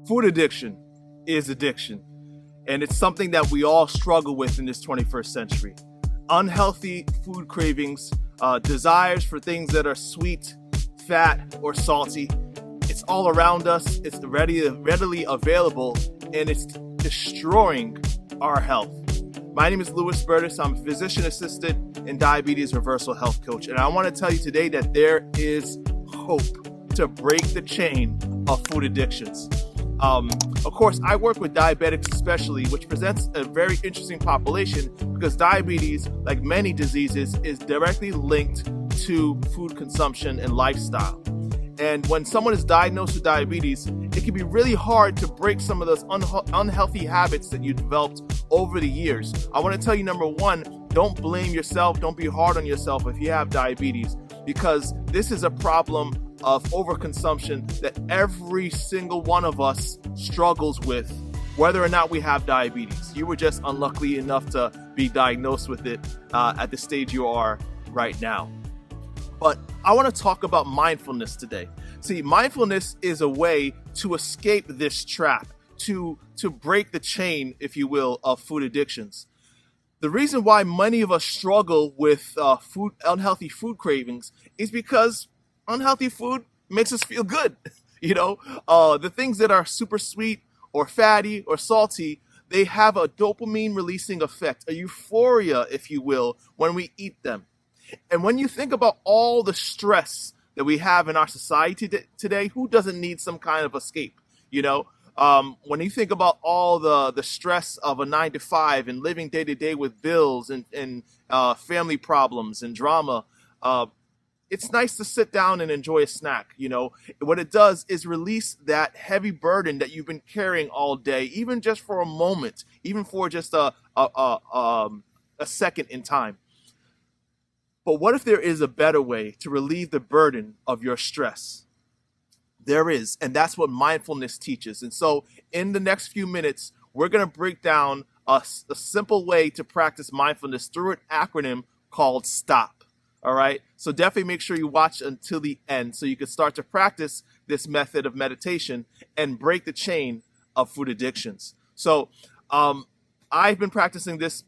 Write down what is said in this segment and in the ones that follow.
Food addiction is addiction, and it's something that we all struggle with in this 21st century. Unhealthy food cravings, desires for things that are sweet, fat, or salty. It's all around us, it's readily available, and it's destroying our health. My name is Bertus. I'm a physician assistant and diabetes reversal health coach, and I want to tell you today that there is hope to break the chain of food addictions. Of course, I work with diabetics especially, which presents a very interesting population because diabetes, like many diseases, is directly linked to food consumption and lifestyle. And when someone is diagnosed with diabetes, it can be really hard to break some of those unhealthy habits that you developed over the years. I want to tell you, number one, don't blame yourself. Don't be hard on yourself if you have diabetes, because this is a problem of overconsumption that every single one of us struggles with, whether or not we have diabetes. You were just unlucky enough to be diagnosed with it at the stage you are right now. But I want to talk about mindfulness today. See, mindfulness is a way to escape this trap, to break the chain, if you will, of food addictions. The reason why many of us struggle with unhealthy food cravings is because unhealthy food makes us feel good. The things that are super sweet or fatty or salty, they have a dopamine releasing effect, a euphoria, if you will, when we eat them. And when you think about all the stress that we have in our society today, who doesn't need some kind of escape? When you think about all the stress of a 9 to 5 and living day to day with bills and family problems and drama, it's nice to sit down and enjoy a snack. What it does is release that heavy burden that you've been carrying all day, even just for a moment, even for just a second in time. But what if there is a better way to relieve the burden of your stress? There is, and that's what mindfulness teaches. And so in the next few minutes, we're going to break down a simple way to practice mindfulness through an acronym called STOP. All right. So definitely make sure you watch until the end so you can start to practice this method of meditation and break the chain of food addictions. So I've been practicing this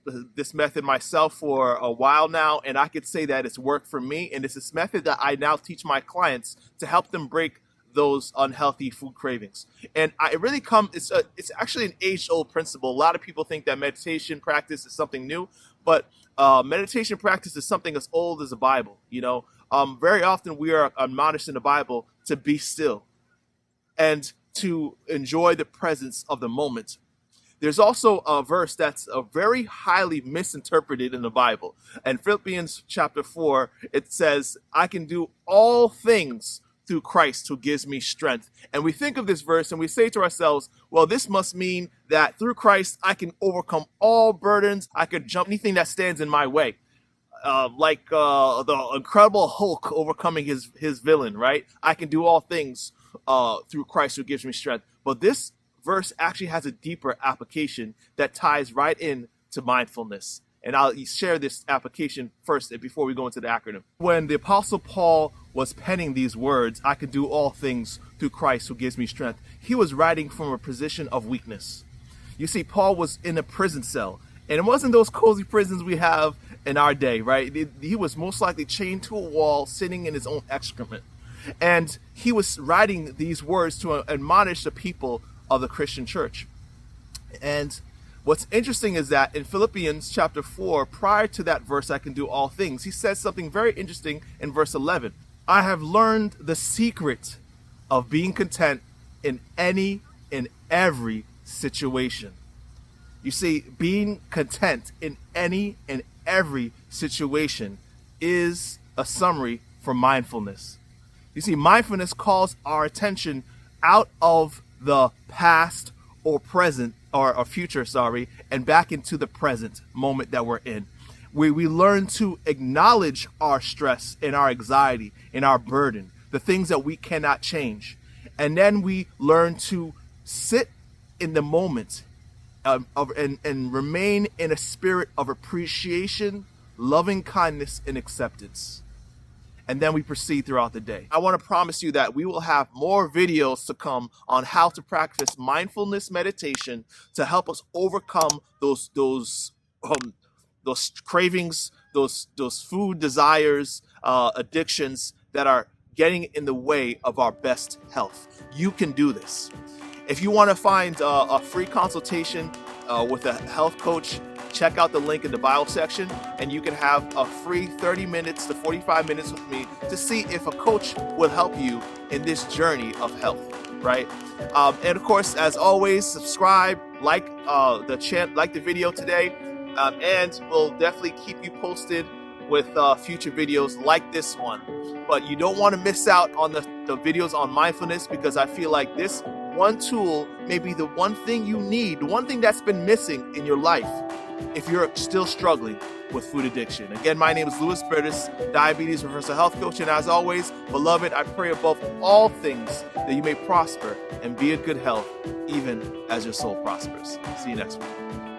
method myself for a while now, and I could say that it's worked for me. And it's this method that I now teach my clients to help them break those unhealthy food cravings. And it's actually an age-old principle. A lot of people think that meditation practice is something new, but meditation practice is something as old as the Bible. Very often we are admonished in the Bible to be still and to enjoy the presence of the moment. There's also a verse that's very highly misinterpreted in the Bible. In Philippians chapter 4, it says, I can do all things through Christ who gives me strength. And we think of this verse and we say to ourselves, well, this must mean that through Christ, I can overcome all burdens. I could jump anything that stands in my way. Like the Incredible Hulk overcoming his villain, right? I can do all things through Christ who gives me strength. But this verse actually has a deeper application that ties right in to mindfulness. And I'll share this application first before we go into the acronym. When the Apostle Paul was penning these words, I can do all things through Christ who gives me strength, he was writing from a position of weakness. You see, Paul was in a prison cell, and it wasn't those cozy prisons we have in our day, right? He was most likely chained to a wall, sitting in his own excrement. And he was writing these words to admonish the people of the Christian church. And what's interesting is that in Philippians chapter 4, prior to that verse, I can do all things, he says something very interesting in verse 11. I have learned the secret of being content in any and every situation. You see, being content in any and every situation is a summary for mindfulness. You see, mindfulness calls our attention out of the past or present or future, and back into the present moment that we're in. We learn to acknowledge our stress and our anxiety and our burden, the things that we cannot change. And then we learn to sit in the moment and remain in a spirit of appreciation, loving kindness, and acceptance. and then we proceed throughout the day. I want to promise you that we will have more videos to come on how to practice mindfulness meditation to help us overcome those cravings, those food desires, addictions that are getting in the way of our best health. You can do this. If you want to find a free consultation with a health coach, check out the link in the bio section, and you can have a free 30 minutes to 45 minutes with me to see if a coach will help you in this journey of health, right? And of course, as always, subscribe, like the video today, and we'll definitely keep you posted with future videos like this one. But you don't want to miss out on the videos on mindfulness, because I feel like this one tool may be the one thing you need, the one thing that's been missing in your life if you're still struggling with food addiction. Again, my name is Bertus, diabetes reversal health coach, and as always, beloved, I pray above all things that you may prosper and be in good health, even as your soul prospers. See you next week.